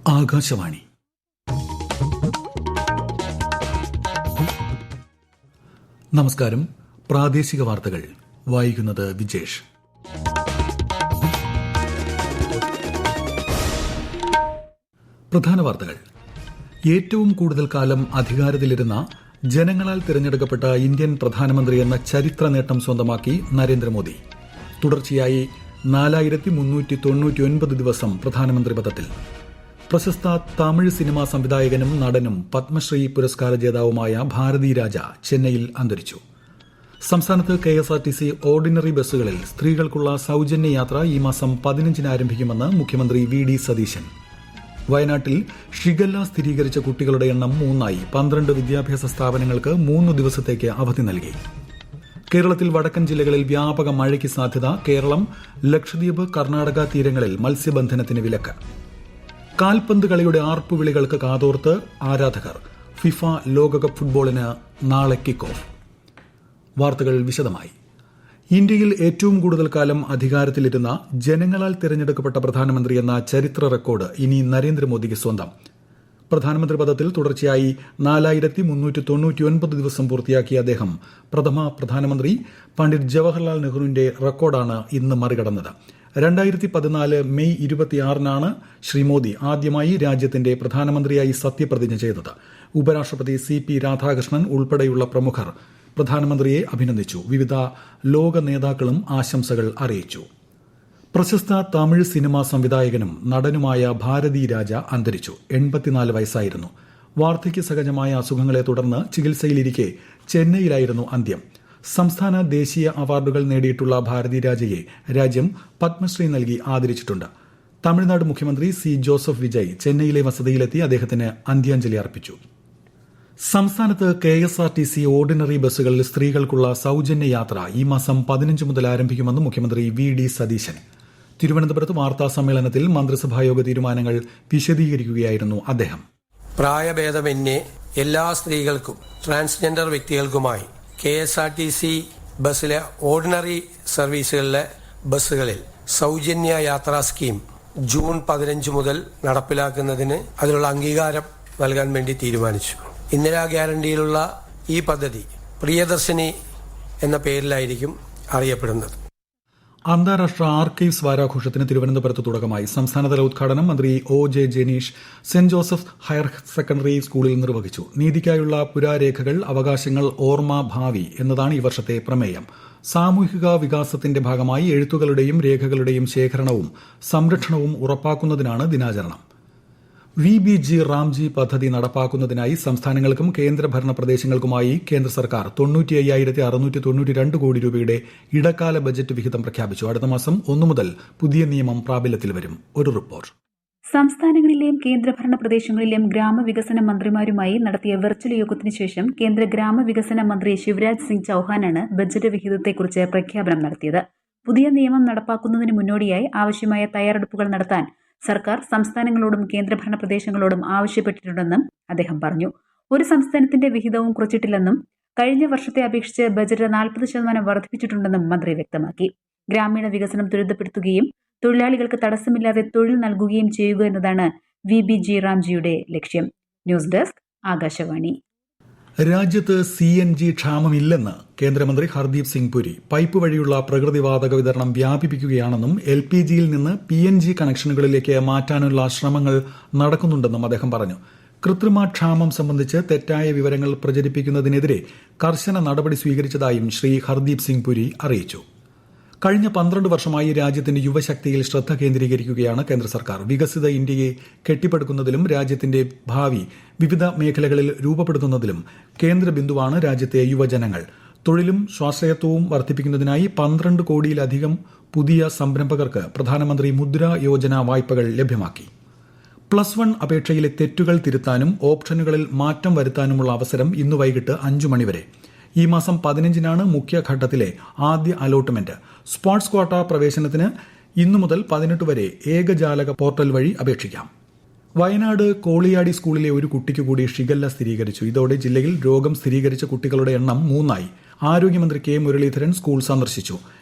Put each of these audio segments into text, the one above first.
ആകാശവാണി. നമസ്കാരം. പ്രാദേശിക വാർത്തകൾ വായിക്കുന്നത് വിജേഷ്. പ്രധാന വാർത്തകൾ. ഏറ്റവും കൂടുതൽ കാലം അധികാരത്തിലിരുന്ന ജനങ്ങളാൽ തിരഞ്ഞെടുക്കപ്പെട്ട ഇന്ത്യൻ പ്രധാനമന്ത്രി എന്ന ചരിത്ര നേട്ടം സ്വന്തമാക്കി നരേന്ദ്രമോദി. തുടർച്ചയായി 4399 ദിവസം പ്രധാനമന്ത്രി പദത്തിൽ. പ്രശസ്ത തമിഴ് സിനിമാ സംവിധായകനും നടനും പത്മശ്രീ പുരസ്കാര ജേതാവുമായ ഭാരതി രാജ ചെന്നൈയിൽ അന്തരിച്ചു. സംസ്ഥാനത്ത് KSRTC ഓർഡിനറി ബസ്സുകളിൽ സ്ത്രീകൾക്കുള്ള സൌജന്യ യാത്ര ഈ മാസം 15 ആരംഭിക്കുമെന്ന് മുഖ്യമന്ത്രി VD സതീശൻ. വയനാട്ടിൽ ഷിഗല്ല സ്ഥിരീകരിച്ച കുട്ടികളുടെ എണ്ണം 3 12 വിദ്യാഭ്യാസ സ്ഥാപനങ്ങൾക്ക് 3 ദിവസത്തേക്ക് അവധി നൽകി. കേരളത്തിൽ വടക്കൻ ജില്ലകളിൽ വ്യാപക മഴയ്ക്ക് സാധ്യത. കേരളം, ലക്ഷദ്വീപ്, കർണാടക തീരങ്ങളിൽ മത്സ്യബന്ധനത്തിന് വിലക്ക്. കാൽപന്ത് കളിയുടെ ആർപ്പുവിളികൾക്ക് കാതോർത്ത് ആരാധകർ. ഫിഫ ലോകകപ്പ് ഫുട്ബോളിന് നാളെ കിക്ക് ഓഫ്. വാർത്തകൾ വിശദമായി. ഇന്ത്യയിൽ ഏറ്റവും കൂടുതൽ കാലം അധികാരത്തിലിരുന്ന ജനങ്ങളാൽ തിരഞ്ഞെടുക്കപ്പെട്ട പ്രധാനമന്ത്രി എന്ന ചരിത്ര റെക്കോർഡ് ഇനി നരേന്ദ്രമോദിക്ക് സ്വന്തം. പ്രധാനമന്ത്രി പദത്തിൽ തുടർച്ചയായി 4399 ദിവസം പൂർത്തിയാക്കിയ അദ്ദേഹം പ്രഥമ പ്രധാനമന്ത്രി പണ്ഡിറ്റ് ജവഹർലാൽ നെഹ്റുവിന്റെ റെക്കോർഡാണ് ഇന്ന് മറികടന്നത്. 2014 മെയ് 26 ശ്രീ മോദി ആദ്യമായി രാജ്യത്തിന്റെ പ്രധാനമന്ത്രിയായി സത്യപ്രതിജ്ഞ ചെയ്തത്. ഉപരാഷ്ട്രപതി CP രാധാകൃഷ്ണൻ ഉൾപ്പെടെയുള്ള പ്രമുഖർ പ്രധാനമന്ത്രിയെ അഭിനന്ദിച്ചു. വിവിധ ലോക നേതാക്കളും ആശംസകൾ അറിയിച്ചു. പ്രശസ്ത തമിഴ് സിനിമാ സംവിധായകനും നടനുമായ ഭാരതി രാജ അന്തരിച്ചു. 84 വയസ്സായിരുന്നു. വാർദ്ധക്യ സഹജമായ അസുഖങ്ങളെ തുടർന്ന് ചികിത്സയിലിരിക്കെ ചെന്നൈയിലായിരുന്നു അന്ത്യം. സംസ്ഥാന ദേശീയ അവാർഡുകൾ നേടിയിട്ടുള്ള ഭാരതി രാജയെ രാജ്യം പത്മശ്രീ നൽകി ആദരിച്ചിട്ടുണ്ട്. തമിഴ്നാട് മുഖ്യമന്ത്രി C. ജോസഫ് വിജയ് ചെന്നൈയിലെ വസതിയിലെത്തി അദ്ദേഹത്തിന് അന്ത്യാഞ്ജലി അർപ്പിച്ചു. സംസ്ഥാനത്ത് KSRTC ഓർഡിനറി ബസ്സുകളിൽ സ്ത്രീകൾക്കുള്ള സൌജന്യ യാത്ര ഈ മാസം 15 മുതൽ ആരംഭിക്കുമെന്ന് മുഖ്യമന്ത്രി VD സതീശൻ. തിരുവനന്തപുരത്ത് വാർത്താ സമ്മേളനത്തിൽ മന്ത്രിസഭായോഗ തീരുമാനങ്ങൾ വിശദീകരിക്കുകയായിരുന്നു അദ്ദേഹം. പ്രായഭേദമന്യേ എല്ലാ സ്ത്രീകൾക്കും ട്രാൻസ്ജെൻഡർ വ്യക്തികൾക്കുമായി KSRTC ബസ്സിലെ ഓർഡിനറി സർവീസുകളിലെ ബസ്സുകളിൽ സൌജന്യ യാത്രാ സ്കീം ജൂൺ 15 മുതൽ നടപ്പിലാക്കുന്നതിന് അതിനുള്ള അംഗീകാരം നൽകാൻ വേണ്ടി തീരുമാനിച്ചു. ഇന്ദിരാ ഗ്യാരണ്ടിയിലുള്ള ഈ പദ്ധതി പ്രിയദർശിനി എന്ന പേരിലായിരിക്കും അറിയപ്പെടുന്നത്. അന്താരാഷ്ട്ര ആർക്കൈവ്സ് വാരാഘോഷത്തിന് തിരുവനന്തപുരത്ത് തുടക്കമായി. സംസ്ഥാനതല ഉദ്ഘാടനം മന്ത്രി OJ Jenish saint Joseph higher secondary സ്കൂളിൽ നിർവഹിച്ചു. നീതിക്കായുള്ള പുരാരേഖകൾ, അവകാശങ്ങൾ, ഓർമ്മ, ഭാവി എന്നതാണ് ഈ വർഷത്തെ പ്രമേയം. സാമൂഹിക വികാസത്തിന്റെ ഭാഗമായി എഴുത്തുകളുടെയും രേഖകളുടെയും ശേഖരണവും സംരക്ഷണവും ഉറപ്പാക്കുന്നതിനാണ് ദിനാചരണം. VBG റാംജി പദ്ധതി നടപ്പാക്കുന്നതിനായി സംസ്ഥാനങ്ങൾക്കും കേന്ദ്രഭരണ പ്രദേശങ്ങൾക്കുമായി കേന്ദ്ര സർക്കാർ 95,692 കോടി രൂപയുടെ ഇടക്കാല ബജറ്റ് വിഹിതം പ്രഖ്യാപിച്ചു. അടുത്ത മാസം 1 മുതൽ പുതിയ നിയമം പ്രാബല്യത്തിൽ വരും. ഒരു റിപ്പോർട്ട്. സംസ്ഥാനങ്ങളിലെയും കേന്ദ്രഭരണ പ്രദേശങ്ങളിലെയും ഗ്രാമവികസന മന്ത്രിമാരുമായി നടത്തിയ വെർച്വൽ യോഗത്തിന് ശേഷം കേന്ദ്ര ഗ്രാമവികസന മന്ത്രി ശിവരാജ് സിംഗ് ചൌഹാനാണ് ബജറ്റ് വിഹിതത്തെക്കുറിച്ച് പ്രഖ്യാപനം നടത്തിയത്. പുതിയ നിയമം നടപ്പാക്കുന്നതിന് മുന്നോടിയായി ആവശ്യമായ തയ്യാറെടുപ്പുകൾ നടത്താൻ സർക്കാർ സംസ്ഥാനങ്ങളോടും കേന്ദ്രഭരണ പ്രദേശങ്ങളോടും ആവശ്യപ്പെട്ടിട്ടുണ്ടെന്നും അദ്ദേഹം പറഞ്ഞു. ഒരു സംസ്ഥാനത്തിന്റെ വിഹിതവും കുറച്ചിട്ടില്ലെന്നും കഴിഞ്ഞ വർഷത്തെ അപേക്ഷിച്ച് ബജറ്റ് 40% വർദ്ധിപ്പിച്ചിട്ടുണ്ടെന്നും മന്ത്രി വ്യക്തമാക്കി. ഗ്രാമീണ വികസനം ത്വരിതപ്പെടുത്തുകയും തൊഴിലാളികൾക്ക് തടസ്സമില്ലാതെ തൊഴിൽ നൽകുകയും ചെയ്യുക എന്നതാണ് VBG റാംജിയുടെ ലക്ഷ്യം. News desk, Akashvani. രാജ്യത്ത് CNG ക്ഷാമമില്ലെന്ന് കേന്ദ്രമന്ത്രി ഹർദീപ് സിംഗ് പുരി. പൈപ്പ് വഴിയുള്ള പ്രകൃതിവാതക വിതരണം വ്യാപിപ്പിക്കുകയാണെന്നും LPGയിൽ നിന്ന് PNG കണക്ഷനുകളിലേക്ക് മാറ്റാനുള്ള ശ്രമങ്ങൾ നടക്കുന്നുണ്ടെന്നും അദ്ദേഹം പറഞ്ഞു. കൃത്രിമ ക്ഷാമം സംബന്ധിച്ച് തെറ്റായ വിവരങ്ങൾ പ്രചരിപ്പിക്കുന്നതിനെതിരെ കർശന നടപടി സ്വീകരിച്ചതായും ശ്രീ ഹർദീപ് സിംഗ് പുരി അറിയിച്ചു. കഴിഞ്ഞ 12 വർഷമായി രാജ്യത്തിന്റെ യുവശക്തിയിൽ ശ്രദ്ധ കേന്ദ്രീകരിക്കുകയാണ് കേന്ദ്ര സർക്കാർ. വികസിത ഇന്ത്യയെ കെട്ടിപ്പടുക്കുന്നതിലും രാജ്യത്തിന്റെ ഭാവി വിവിധ മേഖലകളിൽ രൂപപ്പെടുത്തുന്നതിലും കേന്ദ്ര ബിന്ദുവാണ് രാജ്യത്തെ യുവജനങ്ങൾ. തൊഴിലും സ്വാശ്രയത്വവും വർദ്ധിപ്പിക്കുന്നതിനായി 12 കോടിയിലധികം പുതിയ സംരംഭകർക്ക് പ്രധാനമന്ത്രി മുദ്ര യോജന വായ്പകൾ ലഭ്യമാക്കി. +1 അപേക്ഷയിലെ തെറ്റുകൾ തിരുത്താനും ഓപ്ഷനുകളിൽ മാറ്റം വരുത്താനുമുള്ള അവസരം ഇന്ന് വൈകിട്ട് 5 മണിവരെ. ഈ മാസം 15 മുഖ്യഘട്ടത്തിലെ ആദ്യ അലോട്ട്മെന്റ്. സ്പോർട്സ് ക്വാട്ട പ്രവേശനത്തിന് ഇന്നു മുതൽ 18 വരെ ഏകജാലക പോർട്ടൽ വഴി അപേക്ഷിക്കാം. വയനാട് കോളിയാടി സ്കൂളിലെ ഒരു കുട്ടിക്ക് കൂടി ഷിഗല്ല സ്ഥിരീകരിച്ചു. ഇതോടെ ജില്ലയിൽ രോഗം സ്ഥിരീകരിച്ച കുട്ടികളുടെ എണ്ണം 3. ആരോഗ്യമന്ത്രി K. മുരളീധരൻ സ്കൂൾ സന്ദർശിച്ചു.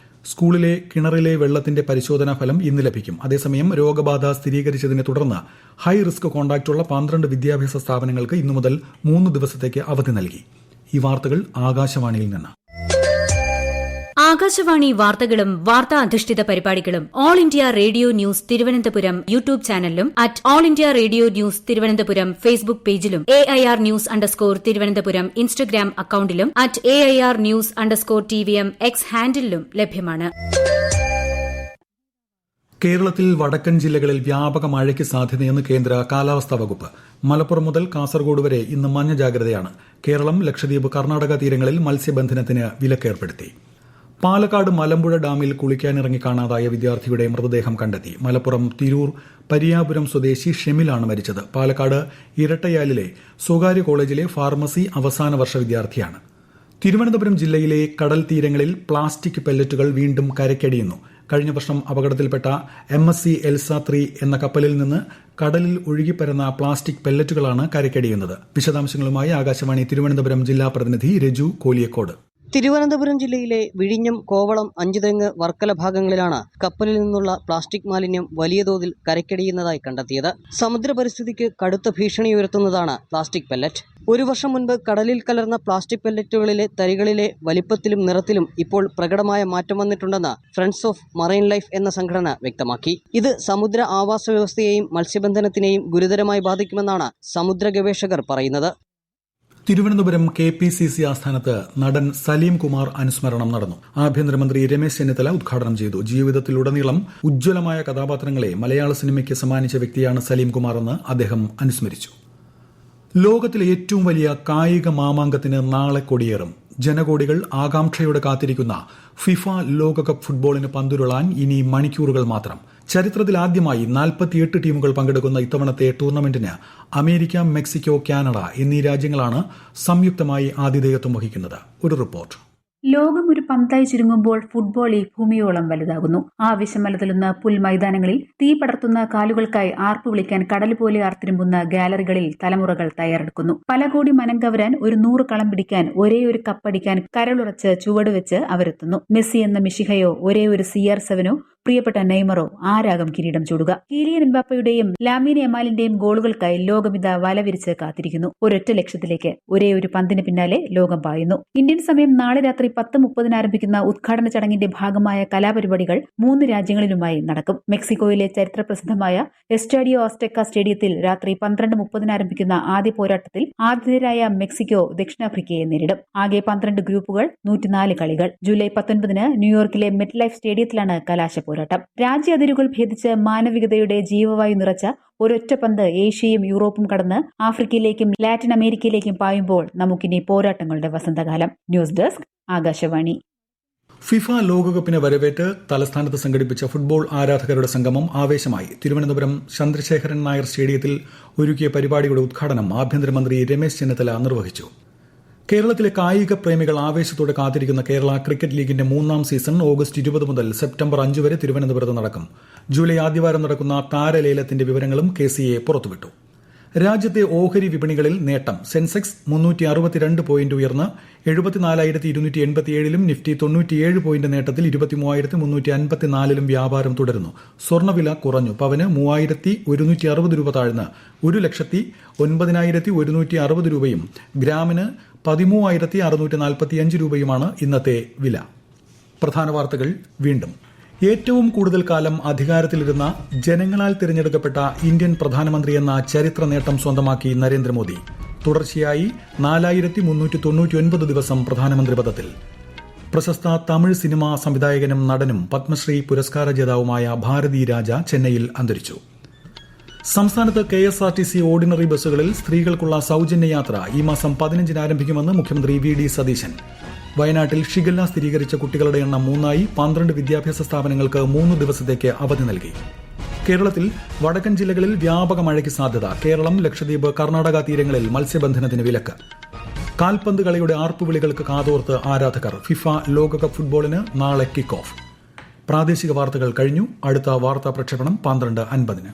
സ്കൂളിലെ കിണറിലെ വെള്ളത്തിന്റെ പരിശോധനാ ഫലം ഇന്ന് ലഭിക്കും. അതേസമയം രോഗബാധ സ്ഥിരീകരിച്ചതിനെ തുടർന്ന് ഹൈ റിസ്ക് കോണ്ടാക്റ്റുള്ള 12 വിദ്യാഭ്യാസ സ്ഥാപനങ്ങൾക്ക് ഇന്നു മുതൽ 3 ദിവസത്തേക്ക് അവധി നൽകി. ഈ വാർത്തകൾ ആകാശവാണിയിൽ നിന്ന്. ആകാശവാണി വാർത്തകളും വാർത്താ അധിഷ്ഠിത പരിപാടികളും all India radio news Thiruvananthapuram YouTube ചാനലിലും @all India radio news Thiruvananthapuram Facebook പേജിലും AIR ന്യൂസ് തിരുവനന്തപുരം ഇൻസ്റ്റഗ്രാം അക്കൌണ്ടിലും @AIR ന്യൂസ് TVM X ഹാൻഡിലും ലഭ്യമാണ്. കേരളത്തിൽ വടക്കൻ ജില്ലകളിൽ വ്യാപക മഴയ്ക്ക് സാധ്യതയെന്ന് കേന്ദ്ര കാലാവസ്ഥാ വകുപ്പ്. മലപ്പുറം മുതൽ കാസർഗോഡ് വരെ ഇന്ന് മഞ്ഞ ജാഗ്രതയാണ്. കേരളം, ലക്ഷദ്വീപ്, കർണാടക തീരങ്ങളിൽ മത്സ്യബന്ധനത്തിന് വിലക്കേർപ്പെടുത്തി. പാലക്കാട് മലമ്പുഴ ഡാമിൽ കുളിക്കാനിറങ്ങി കാണാതായ വിദ്യാർത്ഥിയുടെ മൃതദേഹം കണ്ടെത്തി. മലപ്പുറം തിരൂർ പരിയാപുരം സ്വദേശി ഷെമിലാണ് മരിച്ചത്. പാലക്കാട് ഇരട്ടയാലിലെ സ്വകാര്യ കോളേജിലെ ഫാർമസി അവസാന വർഷ വിദ്യാർത്ഥിയാണ്. തിരുവനന്തപുരം ജില്ലയിലെ കടൽ തീരങ്ങളിൽ പ്ലാസ്റ്റിക് പെല്ലറ്റുകൾ വീണ്ടും കരയ്ക്കടിയുന്നു. കഴിഞ്ഞ വർഷം അപകടത്തിൽപ്പെട്ട MSC എൽസ 3 എന്ന കപ്പലിൽ നിന്ന് കടലിൽ ഒഴുകിപ്പരന്ന പ്ലാസ്റ്റിക് പെല്ലറ്റുകളാണ് കരയ്ക്കടിയുന്നത്. വിശദാംശങ്ങളുമായി ആകാശവാണി തിരുവനന്തപുരം ജില്ലാ പ്രതിനിധി രജു കോലിയക്കോട്. തിരുവനന്തപുരം ജില്ലയിലെ വിഴിഞ്ഞം, കോവളം, അഞ്ചുതെങ്ങ്, വർക്കല ഭാഗങ്ങളിലാണ് കപ്പലിൽ നിന്നുള്ള പ്ലാസ്റ്റിക് മാലിന്യം വലിയ തോതിൽ കരയ്ക്കടിയുന്നതായി കണ്ടെത്തിയത്. സമുദ്ര പരിസ്ഥിതിക്ക് കടുത്ത ഭീഷണി ഉയർത്തുന്നതാണ് പ്ലാസ്റ്റിക് പെല്ലറ്റ്. ഒരു വർഷം മുൻപ് കടലിൽ കലർന്ന പ്ലാസ്റ്റിക് പെല്ലറ്റുകളിലെ തരികളിലെ വലിപ്പത്തിലും നിറത്തിലും ഇപ്പോൾ പ്രകടമായ മാറ്റം വന്നിട്ടുണ്ടെന്ന് ഫ്രണ്ട്സ് ഓഫ് മറൈൻ ലൈഫ് എന്ന സംഘടന വ്യക്തമാക്കി. ഇത് സമുദ്ര ആവാസ വ്യവസ്ഥയെയും മത്സ്യബന്ധനത്തിനെയും ഗുരുതരമായി ബാധിക്കുമെന്നാണ് സമുദ്ര ഗവേഷകർ പറയുന്നത്. തിരുവനന്തപുരം KPCC ആസ്ഥാനത്ത് നടൻ സലീം കുമാർ അനുസ്മരണം നടന്നു. ആഭ്യന്തരമന്ത്രി രമേശ് ചെന്നിത്തല ഉദ്ഘാടനം ചെയ്തു. ജീവിതത്തിലുടനീളം ഉജ്ജ്വലമായ കഥാപാത്രങ്ങളെ മലയാള സിനിമയ്ക്ക് സമ്മാനിച്ച വ്യക്തിയാണ് സലീം കുമാർ എന്ന് അദ്ദേഹം അനുസ്മരിച്ചു. ലോകത്തിലെ ഏറ്റവും വലിയ കായിക മാമാങ്കത്തിന് നാളെ കൊടിയേറും. ജനകോടികൾ ആകാംക്ഷയോടെ കാത്തിരിക്കുന്ന ഫിഫ ലോകകപ്പ് ഫുട്ബോളിന് പന്തുരുളാൻ ഇനി മണിക്കൂറുകൾ മാത്രം. ചരിത്രത്തിൽ ആദ്യമായി 48 ടീമുകൾ പങ്കെടുക്കുന്ന ഇത്തവണത്തെ ടൂർണമെന്റിന് അമേരിക്ക, മെക്സിക്കോ, കാനഡ എന്നീ രാജ്യങ്ങളാണ് സംയുക്തമായി ആതിഥേയത്വം വഹിക്കുന്നത്. ഒരു റിപ്പോർട്ട്. ലോകം ഒരു പന്തായി ചുരുങ്ങുമ്പോൾ ഫുട്ബോൾ ഈ ഭൂമിയോളം വലുതാകുന്നു. ആവശ്യമലതുന്ന പുൽമൈതാനങ്ങളിൽ തീ പടർത്തുന്ന കാലുകൾക്കായി ആർപ്പ് വിളിക്കാൻ കടൽ പോലെ ആർത്തിരുമ്പുന്ന ഗാലറികളിൽ തലമുറകൾ തയ്യാറെടുക്കുന്നു. പല കോടി മനം കവരാൻ, ഒരു 100 കളം പിടിക്കാൻ, ഒരേ ഒരു കപ്പടിക്കാൻ കരളുറച്ച് ചുവടുവെച്ച് അവരെത്തുന്നു. മെസ്സി എന്ന മിഷിഹയോ, ഒരേ ഒരു CR7 പ്രിയപ്പെട്ട നെയ്മറോ ആരാകും കിരീടം ചൂടുക? കീലിയൻ എംബാപ്പയുടെയും ലാമിൻ യമാലിന്റെയും ഗോളുകൾക്കായി ലോകമിത വലവിരിച്ച് കാത്തിരിക്കുന്നു. ഒരൊറ്റ ലക്ഷ്യത്തിലേക്ക്, ഒരേ ഒരു പന്തിന് പിന്നാലെ ലോകം പായുന്നു. ഇന്ത്യൻ സമയം നാളെ രാത്രി 10:30 ആരംഭിക്കുന്ന ഉദ്ഘാടന ചടങ്ങിന്റെ ഭാഗമായ കലാപരിപാടികൾ 3 രാജ്യങ്ങളിലുമായി നടക്കും. മെക്സിക്കോയിലെ ചരിത്രപ്രസിദ്ധമായ എസ്റ്റാഡിയോ അസ്ടെക്ക സ്റ്റേഡിയത്തിൽ രാത്രി 12:30 ആരംഭിക്കുന്ന ആദ്യ പോരാട്ടത്തിൽ ആതിഥേയരായ മെക്സിക്കോ ദക്ഷിണാഫ്രിക്കയെ നേരിടും. ആകെ 12 ഗ്രൂപ്പുകൾ, 104 കളികൾ. ജൂലൈ 19 ന്യൂയോർക്കിലെ മെറ്റ് ലൈഫ് സ്റ്റേഡിയത്തിലാണ് കലാശ പോരാട്ടം. രാജ്യ അതിരുകൾ ഭേദിച്ച് മാനവികതയുടെ ജീവവായു നിറച്ച ഒരൊറ്റ പന്ത് ഏഷ്യയും യൂറോപ്പും കടന്ന് ആഫ്രിക്കയിലേക്കും ലാറ്റിൻ അമേരിക്കയിലേക്കും പായുമ്പോൾ നമുക്കിനി പോരാട്ടങ്ങളുടെ വസന്തകാലം. News desk, Akashvani. ഫിഫ ലോകകപ്പിനെ വരവേറ്റ് തലസ്ഥാനത്ത് സംഘടിപ്പിച്ച ഫുട്ബോൾ ആരാധകരുടെ സംഗമം ആവേശമായി. തിരുവനന്തപുരം ചന്ദ്രശേഖരൻ നായർ സ്റ്റേഡിയത്തിൽ ഒരുക്കിയ പരിപാടിയുടെ ഉദ്ഘാടനം ആഭ്യന്തരമന്ത്രി രമേശ് ചെന്നിത്തല നിർവഹിച്ചു. കേരളത്തിലെ കായിക പ്രേമികൾ ആവേശത്തോടെ കാത്തിരിക്കുന്ന കേരള ക്രിക്കറ്റ് ലീഗിന്റെ 3ാം സീസൺ ഓഗസ്റ്റ് 20 മുതൽ സെപ്റ്റംബർ 5 വരെ തിരുവനന്തപുരത്ത് നടക്കും. ജൂലൈ ആദ്യവാരം നടക്കുന്ന താരലേലത്തിന്റെ വിവരങ്ങളും KCA പുറത്തുവിട്ടു. രാജ്യത്തെ ഓഹരി വിപണികളിൽ നേട്ടം. സെൻസെക്സ് 362 പോയിന്റ് ഉയർന്ന് 74,287-ലും നിഫ്റ്റി 97 പോയിന്റ് നേട്ടത്തിൽ 23,354-ലും വ്യാപാരം തുടരുന്നു. സ്വർണ്ണവില കുറഞ്ഞു. പവന് 3,160 രൂപ താഴ്ന്ന് 1,09,160 രൂപയും ഗ്രാമിന് 13,645 രൂപയുമാണ് ഇന്നത്തെ വില. പ്രധാന വാർത്തകൾ വീണ്ടും. ഏറ്റവും കൂടുതൽ കാലം അധികാരത്തിലിരുന്ന ജനങ്ങളാൽ തിരഞ്ഞെടുക്കപ്പെട്ട ഇന്ത്യൻ പ്രധാനമന്ത്രി എന്ന ചരിത്ര നേട്ടം സ്വന്തമാക്കി നരേന്ദ്രമോദി. തുടർച്ചയായി 4,399 ദിവസം പ്രധാനമന്ത്രി പദത്തിൽ. പ്രശസ്ത തമിഴ് സിനിമാ സംവിധായകനും നടനും പത്മശ്രീ പുരസ്കാര ജേതാവുമായ ഭാരതി രാജ ചെന്നൈയിൽ അന്തരിച്ചു. സംസ്ഥാനത്ത് KSRTC ഓർഡിനറി ബസ്സുകളിൽ സ്ത്രീകൾക്കുള്ള സൌജന്യ യാത്ര ഈ മാസം 15-ന് ആരംഭിക്കുമെന്ന് മുഖ്യമന്ത്രി VD സതീശൻ. വയനാട്ടിൽ ഷിഗല്ല സ്ഥിരീകരിച്ച കുട്ടികളുടെ എണ്ണം 3ആയി. 12 വിദ്യാഭ്യാസ സ്ഥാപനങ്ങൾക്ക് 3 ദിവസത്തേക്ക് അവധി നൽകി. കേരളത്തിൽ വടക്കൻ ജില്ലകളിൽ വ്യാപക മഴയ്ക്ക് സാധ്യത. കേരളം, ലക്ഷദ്വീപ്, കർണാടക തീരങ്ങളിൽ മത്സ്യബന്ധനത്തിന് വിലക്ക്. കാൽപന്ത് കളിയുടെ ആർപ്പുവിളികൾക്ക് കാതോർത്ത് ആരാധകർ. ഫിഫ ലോകകപ്പ് ഫുട്ബോളിന് നാളെ കിക്ക് ഓഫ്. പ്രാദേശിക വാർത്തകൾ കഴിഞ്ഞു. അടുത്ത വാർത്താ പ്രക്ഷേപണം 12:50-ന്.